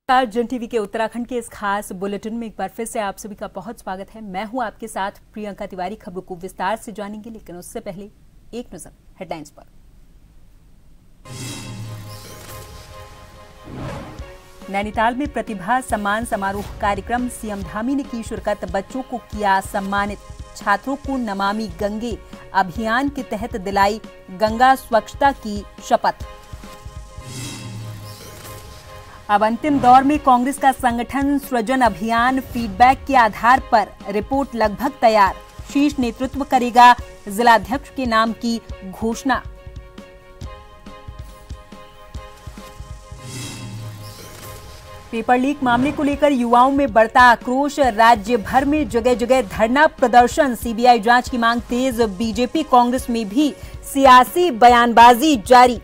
जन टीवी के उत्तराखंड के इस खास बुलेटिन में एक बार फिर से आप सभी का बहुत स्वागत है। मैं हूं आपके साथ प्रियंका तिवारी। खबरों को विस्तार से जानेंगे, लेकिन उससे पहले एक नजर हेडलाइंस पर। नैनीताल में प्रतिभा सम्मान समारोह कार्यक्रम, सीएम धामी ने की शिरकत, बच्चों को किया सम्मानित, छात्रों को नमामि गंगे अभियान के तहत दिलाई गंगा स्वच्छता की शपथ। अब अंतिम दौर में कांग्रेस का संगठन सृजन अभियान, फीडबैक के आधार पर रिपोर्ट लगभग तैयार, शीर्ष नेतृत्व करेगा, जिलाध्यक्ष के नाम की घोषणा। पेपर लीक मामले को लेकर युवाओं में बढ़ता आक्रोश, राज्य भर में जगह जगह धरना प्रदर्शन, सीबीआई जांच की मांग तेज, बीजेपी कांग्रेस में भी सियासी बयानबाजी जारी।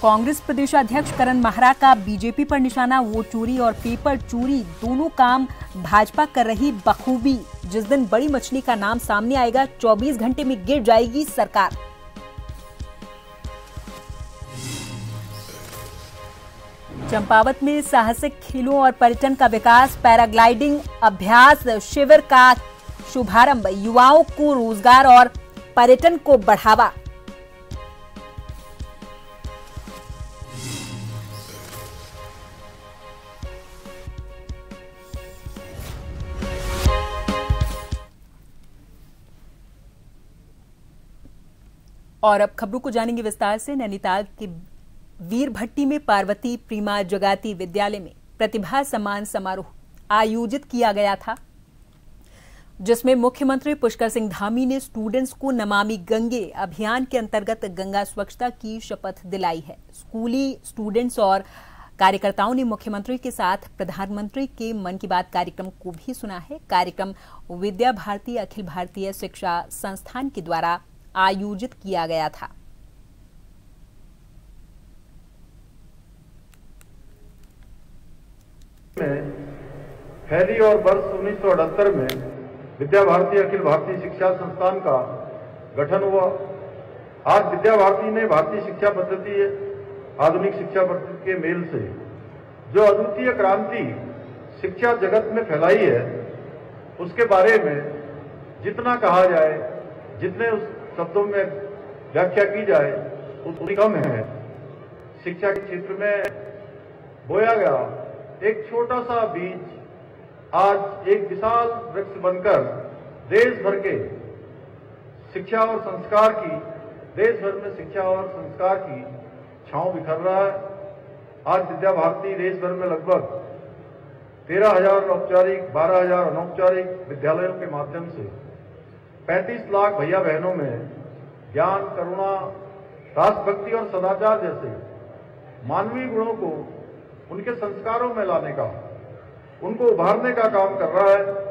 कांग्रेस प्रदेशाध्यक्ष करण माहरा का बीजेपी पर निशाना, वोट चोरी और पेपर चोरी दोनों काम भाजपा कर रही बखूबी, जिस दिन बड़ी मछली का नाम सामने आएगा 24 घंटे में गिर जाएगी सरकार। चंपावत में साहसिक खेलों और पर्यटन का विकास, पैराग्लाइडिंग अभ्यास शिविर का शुभारंभ, युवाओं को रोजगार और पर्यटन को बढ़ावा। और अब खबरों को जानेंगे विस्तार से। नैनीताल के वीरभट्टी में पार्वती प्रीमा जगाती विद्यालय में प्रतिभा सम्मान समारोह आयोजित किया गया था, जिसमें मुख्यमंत्री पुष्कर सिंह धामी ने स्टूडेंट्स को नमामि गंगे अभियान के अंतर्गत गंगा स्वच्छता की शपथ दिलाई है। स्कूली स्टूडेंट्स और कार्यकर्ताओं ने मुख्यमंत्री के साथ प्रधानमंत्री के मन की बात कार्यक्रम को भी सुना है। कार्यक्रम विद्या भारती अखिल भारतीय शिक्षा संस्थान के द्वारा आयोजित किया गया था। फैली और वर्ष 1978 में विद्या भारती अखिल भारतीय शिक्षा संस्थान का गठन हुआ। आज विद्या भारती ने भारतीय शिक्षा पद्धति, आधुनिक शिक्षा पद्धति के मेल से जो अद्वितीय क्रांति शिक्षा जगत में फैलाई है, उसके बारे में जितना कहा जाए, जितने उस शब्दों में व्याख्या की जाए उतनी कम है। शिक्षा के क्षेत्र में बोया गया एक छोटा सा बीज आज एक विशाल वृक्ष बनकर देश भर के शिक्षा और संस्कार की, देश भर में शिक्षा और संस्कार की छांव बिखर रहा है। आज विद्या भारती देश भर में लगभग 13,000 औपचारिक, 12,000 अनौपचारिक विद्यालयों के माध्यम से 35 लाख भैया बहनों में ज्ञान, करुणा, राष्ट्रभक्ति और सदाचार जैसे मानवीय गुणों को उनके संस्कारों में लाने का, उनको उभारने का काम कर रहा है।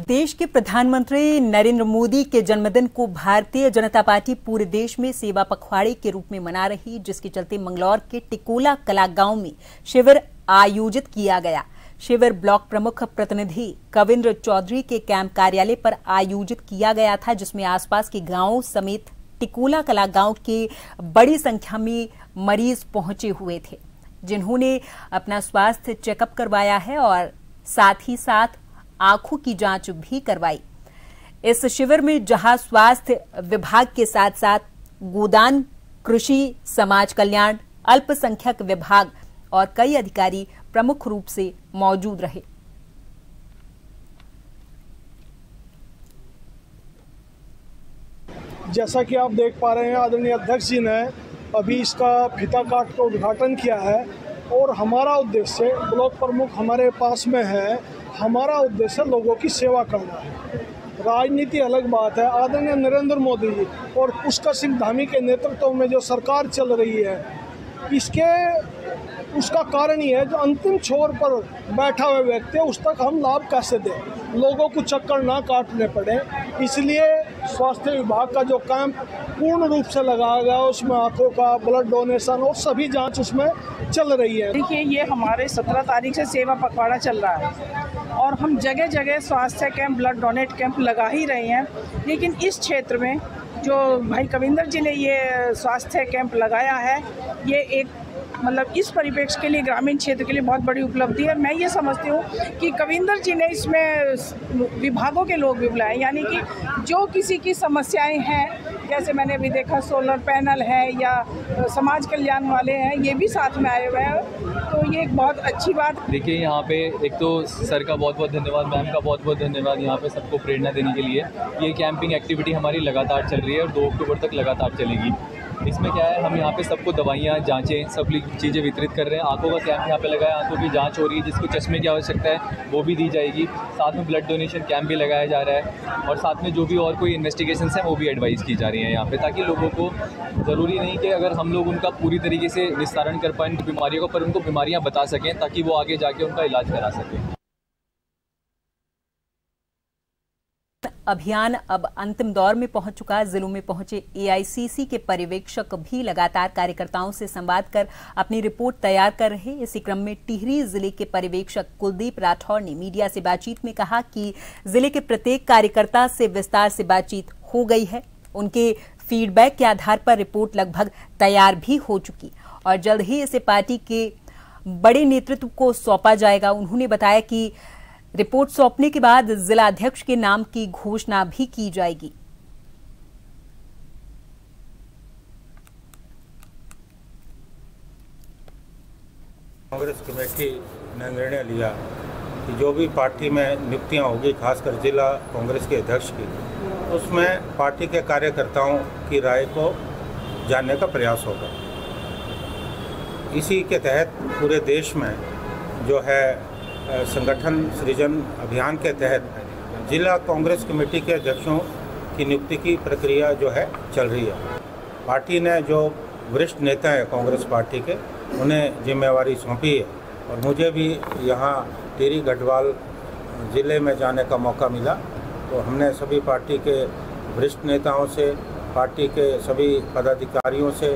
देश के प्रधानमंत्री नरेंद्र मोदी के जन्मदिन को भारतीय जनता पार्टी पूरे देश में सेवा पखवाड़े के रूप में मना रही, जिसके चलते मंगलौर के टिकोला कला गांव में शिविर आयोजित किया गया। शिविर ब्लॉक प्रमुख प्रतिनिधि कविंद्र चौधरी के कैंप कार्यालय पर आयोजित किया गया था, जिसमें आसपास के गांवों समेत टिकोला कला गांव के बड़ी संख्या में मरीज पहुंचे हुए थे, जिन्होंने अपना स्वास्थ्य चेकअप करवाया है और साथ ही साथ आंखों की जांच भी करवाई। इस शिविर में जहां स्वास्थ्य विभाग के साथ साथ गोदान, कृषि, समाज कल्याण, अल्पसंख्यक विभाग और कई अधिकारी प्रमुख रूप से मौजूद रहे। जैसा कि आप देख पा रहे हैं, आदरणीय अध्यक्ष जी ने अभी इसका फीता काट कर उद्घाटन किया है और हमारा उद्देश्य, ब्लॉक प्रमुख हमारे पास में है, हमारा उद्देश्य लोगों की सेवा करना है। राजनीति अलग बात है। आदरणीय नरेंद्र मोदी जी और पुष्कर सिंह धामी के नेतृत्व में जो सरकार चल रही है, उसका कारण ही है जो अंतिम छोर पर बैठा हुआ व्यक्ति है, उस तक हम लाभ कैसे दें, लोगों को चक्कर ना काटने पड़े। इसलिए स्वास्थ्य विभाग का जो कैंप पूर्ण रूप से लगाया गया, उसमें आंखों का ब्लड डोनेशन और सभी जांच उसमें चल रही है। देखिए, ये हमारे 17 तारीख से सेवा पखवाड़ा चल रहा है और हम जगह जगह स्वास्थ्य कैंप, ब्लड डोनेट कैंप लगा ही रहे हैं, लेकिन इस क्षेत्र में जो भाई कविंदर जी ने ये स्वास्थ्य कैंप लगाया है, ये एक मतलब इस परिप्रेक्ष्य के लिए, ग्रामीण क्षेत्र के लिए बहुत बड़ी उपलब्धि है। मैं ये समझती हूँ कि कविंदर जी ने इसमें विभागों के लोग भी बुलाए, यानी कि जो किसी की समस्याएं हैं, जैसे मैंने अभी देखा सोलर पैनल है या समाज कल्याण वाले हैं, ये भी साथ में आए हुए हैं, तो ये एक बहुत अच्छी बात। देखिए, यहाँ पे एक तो सर का बहुत बहुत धन्यवाद, मैम का बहुत बहुत धन्यवाद यहाँ पे सबको प्रेरणा देने के लिए। ये कैंपिंग एक्टिविटी हमारी लगातार चल रही है और 2 अक्टूबर तक लगातार चलेगी। इसमें क्या है, हम यहाँ पे सबको दवाइयाँ, जांचें, सब चीज़ें वितरित कर रहे हैं। आंखों का कैंप यहाँ पे लगा है, आंखों की जांच हो रही है, जिसको चश्मे की आवश्यकता है वो भी दी जाएगी। साथ में ब्लड डोनेशन कैंप भी लगाया जा रहा है और साथ में जो भी और कोई इन्वेस्टिगेशन है वो भी एडवाइस की जा रही है यहाँ पे, ताकि लोगों को ज़रूरी नहीं कि अगर हम लोग उनका पूरी तरीके से निस्तारण कर पाएँ बीमारियों का, पर उनको बीमारियाँ बता सकें ताकि वो आगे जाके उनका इलाज करा सकें। अभियान अब अंतिम दौर में पहुंच चुका है। जिलों में पहुंचे एआईसीसी के पर्यवेक्षक भी लगातार कार्यकर्ताओं से संवाद कर अपनी रिपोर्ट तैयार कर रहे। इसी क्रम में टिहरी जिले के पर्यवेक्षक कुलदीप राठौर ने मीडिया से बातचीत में कहा कि जिले के प्रत्येक कार्यकर्ता से विस्तार से बातचीत हो गई है। उनके फीडबैक के आधार पर रिपोर्ट लगभग तैयार भी हो चुकी और जल्द ही इसे पार्टी के बड़े नेतृत्व को सौंपा जाएगा। उन्होंने बताया कि रिपोर्ट सौंपने के बाद जिला अध्यक्ष के नाम की घोषणा भी की जाएगी। कांग्रेस कमेटी ने निर्णय लिया कि जो भी पार्टी में नियुक्तियां होगी, खासकर जिला कांग्रेस के अध्यक्ष की, उसमें पार्टी के कार्यकर्ताओं की राय को जानने का प्रयास होगा। इसी के तहत पूरे देश में जो है संगठन सृजन अभियान के तहत जिला कांग्रेस कमेटी के अध्यक्षों की नियुक्ति की प्रक्रिया जो है चल रही है। पार्टी ने जो वरिष्ठ नेता हैं कांग्रेस पार्टी के, उन्हें जिम्मेवारी सौंपी है और मुझे भी यहाँ टिहरी गढ़वाल ज़िले में जाने का मौका मिला, तो हमने सभी पार्टी के वरिष्ठ नेताओं से, पार्टी के सभी पदाधिकारियों से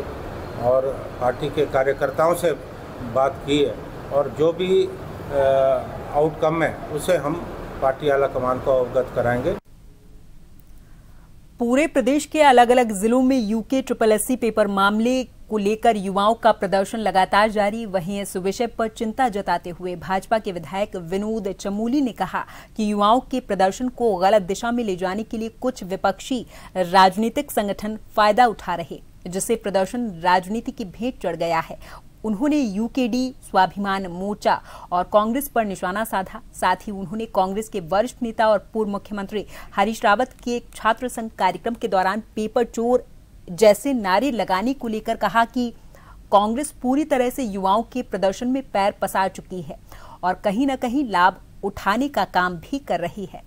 और पार्टी के कार्यकर्ताओं से बात की है और जो भी आउटकम है उसे हम पार्टी आला कमान को अवगत कराएंगे। पूरे प्रदेश के अलग अलग जिलों में यूके SSSC पेपर मामले को लेकर युवाओं का प्रदर्शन लगातार जारी। वहीं इस विषय पर चिंता जताते हुए भाजपा के विधायक विनोद चमोली ने कहा कि युवाओं के प्रदर्शन को गलत दिशा में ले जाने के लिए कुछ विपक्षी राजनीतिक संगठन फायदा उठा रहे, जिससे प्रदर्शन राजनीति की भेंट चढ़ गया है। उन्होंने यूकेडी, स्वाभिमान मोर्चा और कांग्रेस पर निशाना साधा। साथ ही उन्होंने कांग्रेस के वरिष्ठ नेता और पूर्व मुख्यमंत्री हरीश रावत के एक छात्र संघ कार्यक्रम के दौरान पेपर चोर जैसे नारे लगाने को लेकर कहा कि कांग्रेस पूरी तरह से युवाओं के प्रदर्शन में पैर पसार चुकी है और कहीं न कहीं लाभ उठाने का काम भी कर रही है।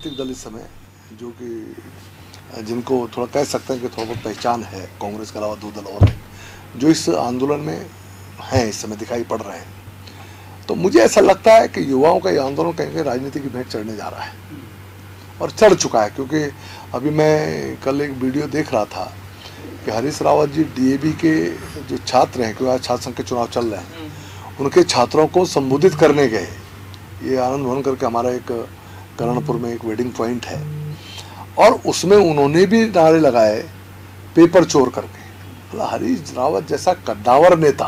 दल इस समय जो कि जिनको थोड़ा कह सकते हैं कि थोड़ा बहुत पहचान है, कांग्रेस के अलावा 2 दल और हैं जो इस आंदोलन में हैं, इस समय दिखाई पड़ रहे हैं। तो मुझे ऐसा लगता है कि युवाओं का ये आंदोलन कहीं राजनीति की भेंट चढ़ने जा रहा है और चढ़ चुका है, क्योंकि अभी मैं कल एक वीडियो देख रहा था कि हरीश रावत जी DAV के जो छात्र हैं, क्योंकि आज छात्र संघ के चुनाव चल रहे हैं, उनके छात्रों को संबोधित करने गए। ये आनंद भवन करके हमारा एक करणपुर में एक वेडिंग पॉइंट है और उसमें उन्होंने भी नारे लगाए पेपर चोर करके। हरीश रावत जैसा कद्दावर नेता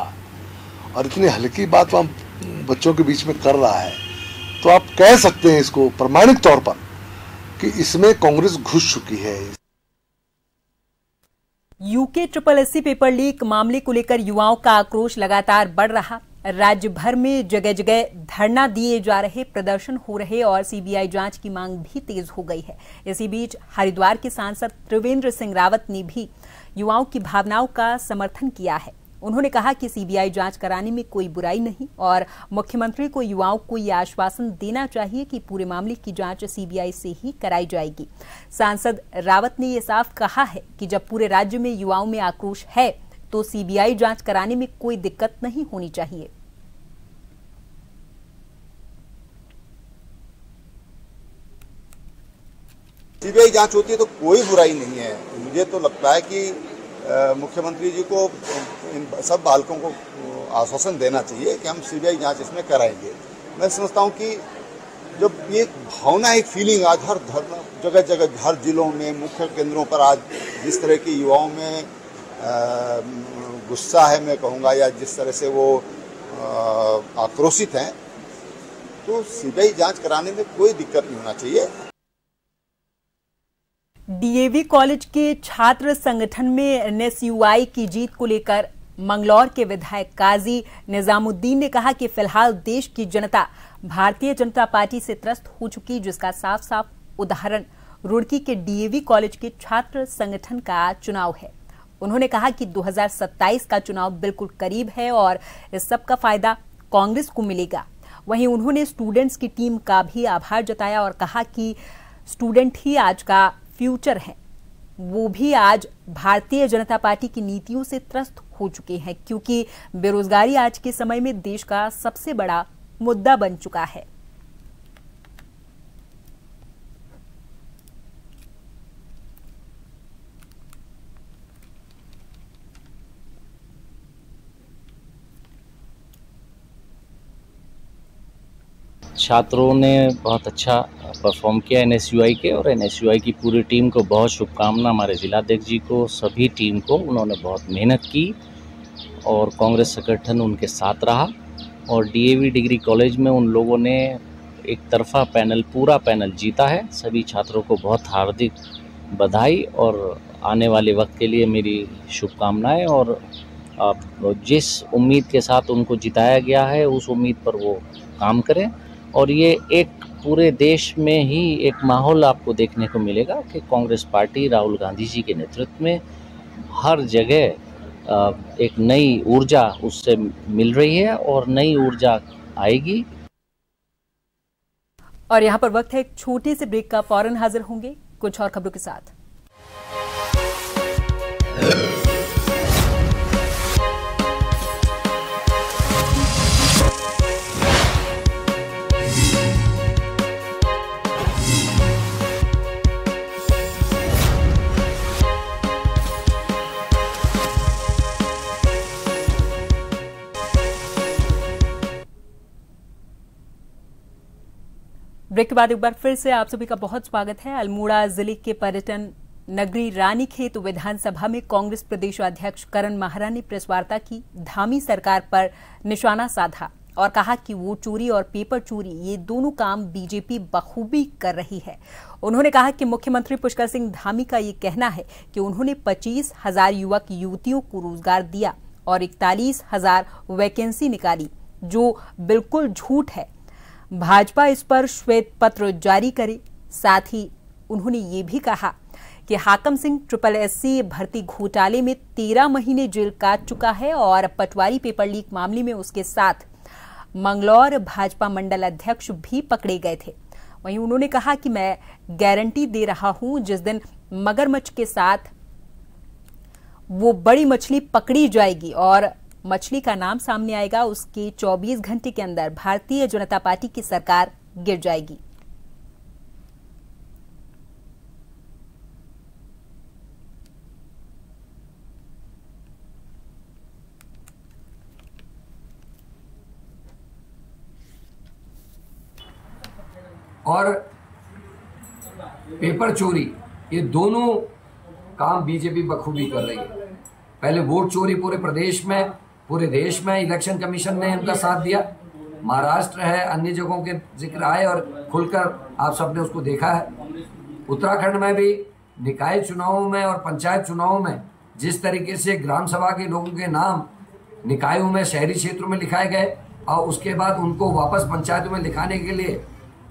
और इतनी हल्की बात वहाँ बच्चों के बीच में कर रहा है, तो आप कह सकते हैं इसको प्रमाणिक तौर पर कि इसमें कांग्रेस घुस चुकी है। यूके SSSC पेपर लीक मामले को लेकर युवाओं का आक्रोश लगातार बढ़ रहा। राज्य भर में जगह जगह धरना दिए जा रहे, प्रदर्शन हो रहे और CBI जांच की मांग भी तेज हो गई है। इसी बीच हरिद्वार के सांसद त्रिवेंद्र सिंह रावत ने भी युवाओं की भावनाओं का समर्थन किया है। उन्होंने कहा कि CBI जांच कराने में कोई बुराई नहीं और मुख्यमंत्री को युवाओं को यह आश्वासन देना चाहिए कि पूरे मामले की जांच CBI से ही कराई जाएगी। सांसद रावत ने यह साफ कहा है कि जब पूरे राज्य में युवाओं में आक्रोश है तो CBI जांच कराने में कोई दिक्कत नहीं होनी चाहिए। CBI जांच होती है तो कोई बुराई नहीं है। मुझे तो लगता है कि मुख्यमंत्री जी को इन सब बालकों को आश्वासन देना चाहिए कि हम CBI जांच इसमें कराएंगे। मैं समझता हूँ कि जब ये भावना, एक फीलिंग आज हर जगह जगह, हर जिलों में, मुख्य केंद्रों पर आज जिस तरह की युवाओं में गुस्सा है, मैं कहूँगा, या जिस तरह से वो आक्रोशित हैं, तो सीबीआई जांच कराने में कोई दिक्कत नहीं होना चाहिए। डीएवी कॉलेज के छात्र संगठन में एनएसयूआई की जीत को लेकर मंगलौर के विधायक काजी निजामुद्दीन ने कहा कि फिलहाल देश की जनता भारतीय जनता पार्टी से त्रस्त हो चुकी, जिसका साफ साफ उदाहरण रुड़की के डीएवी कॉलेज के छात्र संगठन का चुनाव है। उन्होंने कहा कि 2027 का चुनाव बिल्कुल करीब है और इस सब का फायदा कांग्रेस को मिलेगा। वहीं उन्होंने स्टूडेंट्स की टीम का भी आभार जताया और कहा कि स्टूडेंट ही आज का फ्यूचर है, वो भी आज भारतीय जनता पार्टी की नीतियों से त्रस्त हो चुके हैं, क्योंकि बेरोजगारी आज के समय में देश का सबसे बड़ा मुद्दा बन चुका है। छात्रों ने बहुत अच्छा परफॉर्म किया एनएसयूआई के, और एनएसयूआई की पूरी टीम को बहुत शुभकामना, हमारे जिलाध्यक्ष जी को, सभी टीम को। उन्होंने बहुत मेहनत की और कांग्रेस संगठन उनके साथ रहा। और डीएवी डिग्री कॉलेज में उन लोगों ने एक तरफा पैनल, पूरा पैनल जीता है। सभी छात्रों को बहुत हार्दिक बधाई और आने वाले वक्त के लिए मेरी शुभकामनाएं। और जिस उम्मीद के साथ उनको जिताया गया है, उस उम्मीद पर वो काम करें। और ये एक पूरे देश में ही एक माहौल आपको देखने को मिलेगा कि कांग्रेस पार्टी राहुल गांधी जी के नेतृत्व में हर जगह एक नई ऊर्जा उससे मिल रही है और नई ऊर्जा आएगी। और यहाँ पर वक्त है एक छोटे से ब्रेक का, फौरन हाजिर होंगे कुछ और खबरों के साथ। ब्रेक के बाद एक बार फिर से आप सभी का बहुत स्वागत है। अल्मोड़ा जिले के पर्यटन नगरी रानीखेत विधानसभा में कांग्रेस प्रदेश अध्यक्ष करण माहरा ने प्रेस वार्ता की, धामी सरकार पर निशाना साधा और कहा कि वोट चोरी और पेपर चोरी, ये दोनों काम बीजेपी बखूबी कर रही है। उन्होंने कहा कि मुख्यमंत्री पुष्कर सिंह धामी का ये कहना है कि उन्होंने 25,000 युवक युवतियों को रोजगार दिया और 41,000 वैकेंसी निकाली, जो बिल्कुल झूठ है। भाजपा इस पर श्वेत पत्र जारी करे। साथ ही उन्होंने ये भी कहा कि हाकम सिंह SSSC भर्ती घोटाले में 13 महीने जेल काट चुका है और पटवारी पेपर लीक मामले में उसके साथ मंगलौर भाजपा मंडल अध्यक्ष भी पकड़े गए थे। वहीं उन्होंने कहा कि मैं गारंटी दे रहा हूं, जिस दिन मगरमच्छ के साथ वो बड़ी मछली पकड़ी जाएगी और मछली का नाम सामने आएगा, उसके 24 घंटे के अंदर भारतीय जनता पार्टी की सरकार गिर जाएगी। और पेपर चोरी, ये दोनों काम बीजेपी बखूबी कर रही है। पहले वोट चोरी पूरे प्रदेश में, पूरे देश में इलेक्शन कमीशन ने इनका साथ दिया। महाराष्ट्र है, अन्य जगहों के जिक्र आए और खुलकर आप सबने उसको देखा है। उत्तराखंड में भी निकाय चुनावों में और पंचायत चुनावों में जिस तरीके से ग्राम सभा के लोगों के नाम निकायों में, शहरी क्षेत्रों में लिखाए गए और उसके बाद उनको वापस पंचायतों में लिखाने के लिए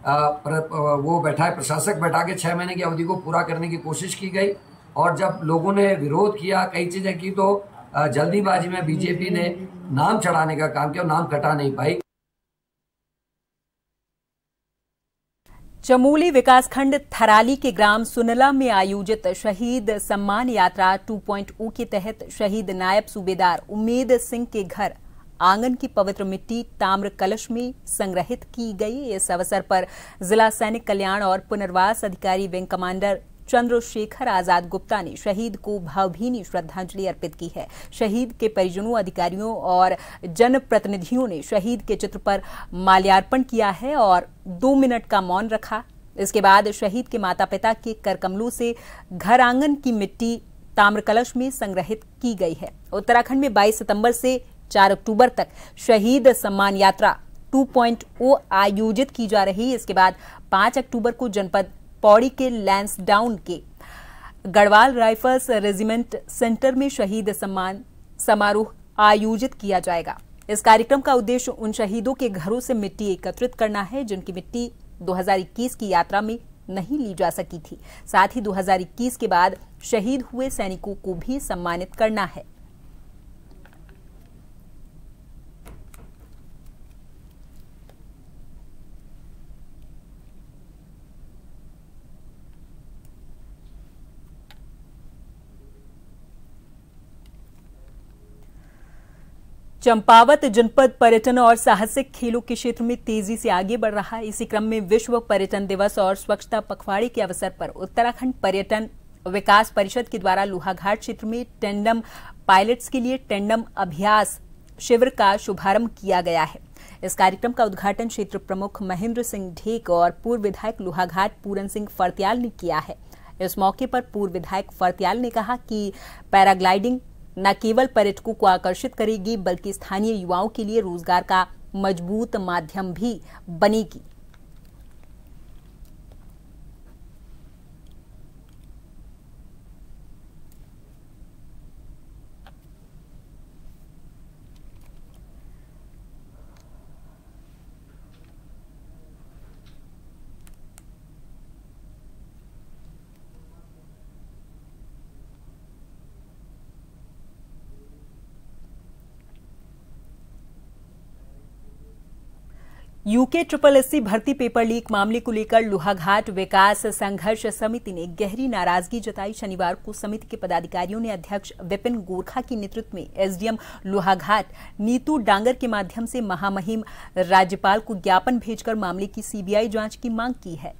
वो प्रशासक बैठा के 6 महीने की अवधि को पूरा करने की कोशिश की गई। और जब लोगों ने विरोध किया, कई चीजें की, तो जल्दीबाजी में बीजेपी ने नाम चढ़ाने का काम किया और नाम कटा नहीं पाई। चमोली विकासखंड थराली के ग्राम सुनला में आयोजित शहीद सम्मान यात्रा 2.0 के तहत शहीद नायब सूबेदार उम्मेद सिंह के घर आंगन की पवित्र मिट्टी ताम्र कलश में संग्रहित की गई। इस अवसर पर जिला सैनिक कल्याण और पुनर्वास अधिकारी विंग कमांडर चंद्रशेखर आजाद गुप्ता ने शहीद को भावभीनी श्रद्धांजलि अर्पित की है। शहीद के परिजनों, अधिकारियों और जनप्रतिनिधियों ने शहीद के चित्र पर माल्यार्पण किया है और 2 मिनट का मौन रखा। इसके बाद शहीद के माता पिता के करकमलों से घर आंगन की मिट्टी ताम्रकलश में संग्रहित की गई है। उत्तराखंड में 22 सितंबर से 4 अक्टूबर तक शहीद सम्मान यात्रा 2.0 आयोजित की जा रही है। इसके बाद 5 अक्टूबर को जनपद पौड़ी के लैंसडाउन के गढ़वाल राइफल्स रेजिमेंट सेंटर में शहीद सम्मान समारोह आयोजित किया जाएगा। इस कार्यक्रम का उद्देश्य उन शहीदों के घरों से मिट्टी एकत्रित करना है जिनकी मिट्टी 2021 की यात्रा में नहीं ली जा सकी थी। साथ ही 2021 के बाद शहीद हुए सैनिकों को भी सम्मानित करना है। चंपावत जनपद पर्यटन और साहसिक खेलों के क्षेत्र में तेजी से आगे बढ़ रहा है। इसी क्रम में विश्व पर्यटन दिवस और स्वच्छता पखवाड़े के अवसर पर उत्तराखंड पर्यटन विकास परिषद के द्वारा लोहाघाट क्षेत्र में टेंडम पायलट्स के लिए टेंडम अभ्यास शिविर का शुभारंभ किया गया है। इस कार्यक्रम का उद्घाटन क्षेत्र प्रमुख महेंद्र सिंह ढेक और पूर्व विधायक लोहाघाट पूरन सिंह फर्त्याल ने किया है। इस मौके पर पूर्व विधायक फर्त्याल ने कहा कि पैराग्लाइडिंग न केवल पर्यटकों को आकर्षित करेगी बल्कि स्थानीय युवाओं के लिए रोजगार का मजबूत माध्यम भी बनेगी। यूके SSSC भर्ती पेपर लीक मामले को लेकर लोहाघाट विकास संघर्ष समिति ने गहरी नाराजगी जताई। शनिवार को समिति के पदाधिकारियों ने अध्यक्ष विपिन गोरखा के नेतृत्व में एसडीएम लोहाघाट नीतू डांगर के माध्यम से महामहिम राज्यपाल को ज्ञापन भेजकर मामले की सीबीआई जांच की मांग की है।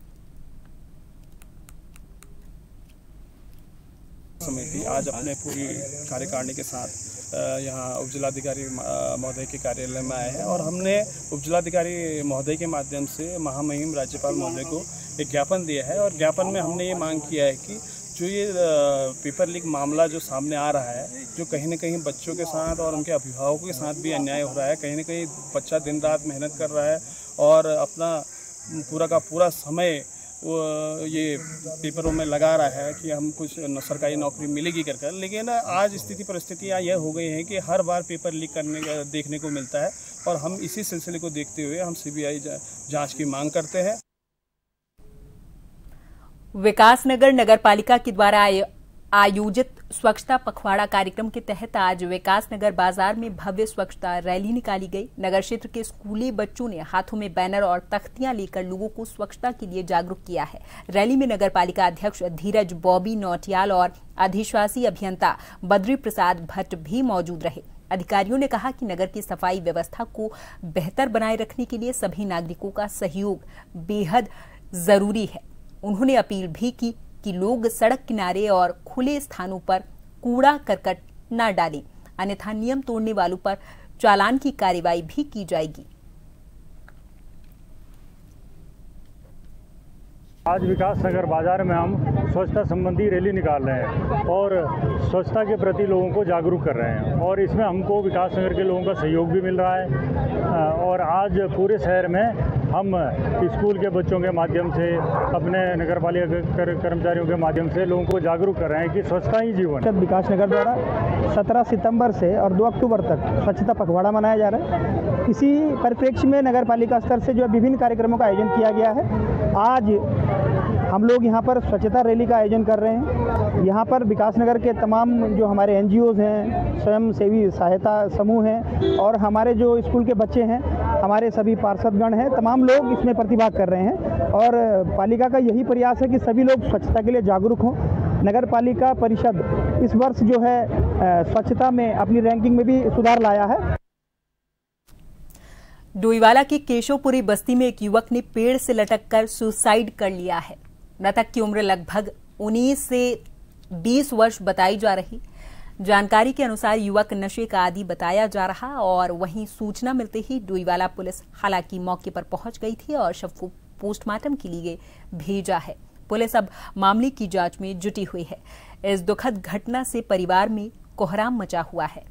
समिति आज अपने पूरी कार्यकारिणी के साथ यहाँ उपजिलाधिकारी महोदय के कार्यालय में आए हैं और हमने उपजिलाधिकारी महोदय के माध्यम से महामहिम राज्यपाल महोदय को एक ज्ञापन दिया है और ज्ञापन में हमने ये मांग किया है कि जो ये पेपर लीक मामला जो सामने आ रहा है, जो कहीं न कहीं बच्चों के साथ और उनके अभिभावकों के साथ भी अन्याय हो रहा है, कहीं न कहीं बच्चा दिन रात मेहनत कर रहा है और अपना पूरा का पूरा समय वो ये पेपरों में लगा रहा है कि हम कुछ सरकारी नौकरी मिलेगी कर, लेकिन आज स्थिति परिस्थितियाँ यह हो गई हैं कि हर बार पेपर लीक करने का देखने को मिलता है और हम इसी सिलसिले को देखते हुए हम सीबीआई जांच की मांग करते हैं। विकासनगर नगरपालिका के द्वारा आयोजित स्वच्छता पखवाड़ा कार्यक्रम के तहत आज विकासनगर बाजार में भव्य स्वच्छता रैली निकाली गई। नगर क्षेत्र के स्कूली बच्चों ने हाथों में बैनर और तख्तियां लेकर लोगों को स्वच्छता के लिए जागरूक किया है। रैली में नगरपालिका अध्यक्ष धीरज बॉबी नौटियाल और अधिशासी अभियंता बद्री प्रसाद भट्ट भी मौजूद रहे। अधिकारियों ने कहा कि नगर की सफाई व्यवस्था को बेहतर बनाए रखने के लिए सभी नागरिकों का सहयोग बेहद जरूरी है। उन्होंने अपील भी की कि लोग सड़क किनारे और खुले स्थानों पर कूड़ा करकट न डालें, अन्यथा नियम तोड़ने वालों पर चालान की कार्रवाई भी की जाएगी। आज विकासनगर बाजार में हम स्वच्छता संबंधी रैली निकाल रहे हैं और स्वच्छता के प्रति लोगों को जागरूक कर रहे हैं और इसमें हमको विकासनगर के लोगों का सहयोग भी मिल रहा है और आज पूरे शहर में हम स्कूल के बच्चों के माध्यम से, अपने नगरपालिका कर्मचारियों के माध्यम से लोगों को जागरूक कर रहे हैं कि स्वच्छता ही जीवन है। विकासनगर द्वारा 17 सितंबर से और 2 अक्टूबर तक स्वच्छता पखवाड़ा मनाया जा रहा है। इसी परिप्रेक्ष्य में नगरपालिका स्तर से जो विभिन्न कार्यक्रमों का आयोजन किया गया है। आज हम लोग यहाँ पर स्वच्छता रैली का आयोजन कर रहे हैं। यहाँ पर विकासनगर के तमाम जो हमारे एनजीओज़ हैं, स्वयं सेवी सहायता समूह हैं और हमारे जो स्कूल के बच्चे हैं, हमारे सभी पार्षदगण हैं, तमाम लोग इसमें प्रतिभाग कर रहे हैं और पालिका का यही प्रयास है कि सभी लोग स्वच्छता के लिए जागरूक हों। नगर पालिका परिषद इस वर्ष जो है स्वच्छता में अपनी रैंकिंग में भी सुधार लाया है। डोईवाला की केशवपुरी बस्ती में एक युवक ने पेड़ से लटककर सुसाइड कर लिया है। मृतक की उम्र लगभग 19 से 20 वर्ष बताई जा रही। जानकारी के अनुसार युवक नशे का आदी बताया जा रहा और वहीं सूचना मिलते ही डोईवाला पुलिस हालांकि मौके पर पहुंच गई थी और शव को पोस्टमार्टम के लिए भेजा है। पुलिस अब मामले की जांच में जुटी हुई है। इस दुखद घटना से परिवार में कोहराम मचा हुआ है।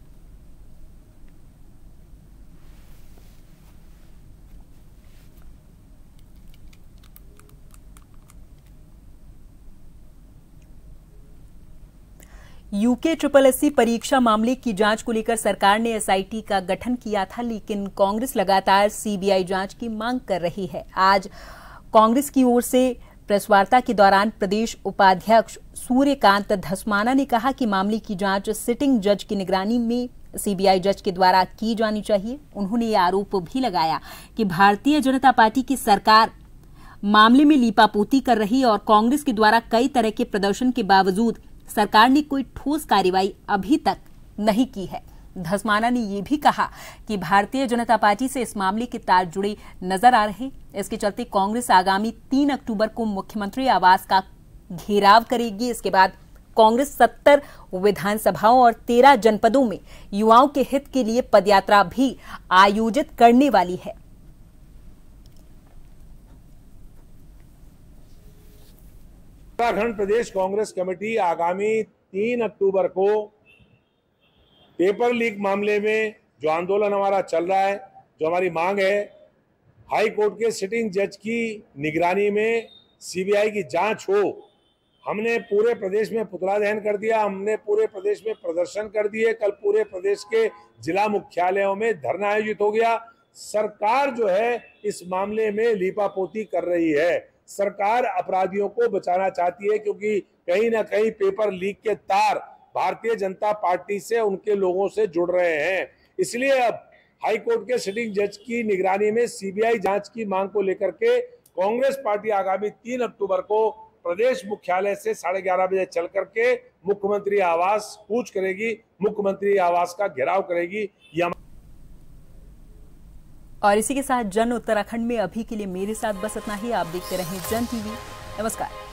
यूके SSSC परीक्षा मामले की जांच को लेकर सरकार ने SIT का गठन किया था, लेकिन कांग्रेस लगातार CBI जांच की मांग कर रही है। आज कांग्रेस की ओर से प्रेस वार्ता के दौरान प्रदेश उपाध्यक्ष सूर्यकांत धस्माना ने कहा कि मामले की जांच सिटिंग जज की निगरानी में CBI जज के द्वारा की जानी चाहिए। उन्होंने ये आरोप भी लगाया कि भारतीय जनता पार्टी की सरकार मामले में लीपापोती कर रही और कांग्रेस के द्वारा कई तरह के प्रदर्शन के बावजूद सरकार ने कोई ठोस कार्रवाई अभी तक नहीं की है। धस्माना ने यह भी कहा कि भारतीय जनता पार्टी से इस मामले के तार जुड़े नजर आ रहे। इसके चलते कांग्रेस आगामी 3 अक्टूबर को मुख्यमंत्री आवास का घेराव करेगी। इसके बाद कांग्रेस 70 विधानसभाओं और 13 जनपदों में युवाओं के हित के लिए पदयात्रा भी आयोजित करने वाली है। उत्तराखंड प्रदेश कांग्रेस कमेटी आगामी 3 अक्टूबर को पेपर लीक मामले में जो आंदोलन हमारा चल रहा है, जो हमारी मांग है, हाई कोर्ट के सिटिंग जज की निगरानी में CBI की जांच हो। हमने पूरे प्रदेश में पुतला दहन कर दिया, हमने पूरे प्रदेश में प्रदर्शन कर दिए। कल पूरे प्रदेश के जिला मुख्यालयों में धरना आयोजित हो गया। सरकार जो है इस मामले में लीपापोती कर रही है। सरकार अपराधियों को बचाना चाहती है, क्योंकि कहीं ना कहीं पेपर लीक के तार भारतीय जनता पार्टी से, उनके लोगों से जुड़ रहे हैं। इसलिए अब हाई कोर्ट के सिटिंग जज की निगरानी में CBI जांच की मांग को लेकर के कांग्रेस पार्टी आगामी 3 अक्टूबर को प्रदेश मुख्यालय से 11:30 बजे चल करके मुख्यमंत्री आवास कूच करेगी, मुख्यमंत्री आवास का घेराव करेगी। और इसी के साथ जन उत्तराखंड में अभी के लिए मेरे साथ बस इतना ही। आप देखते रहें जन TV। नमस्कार।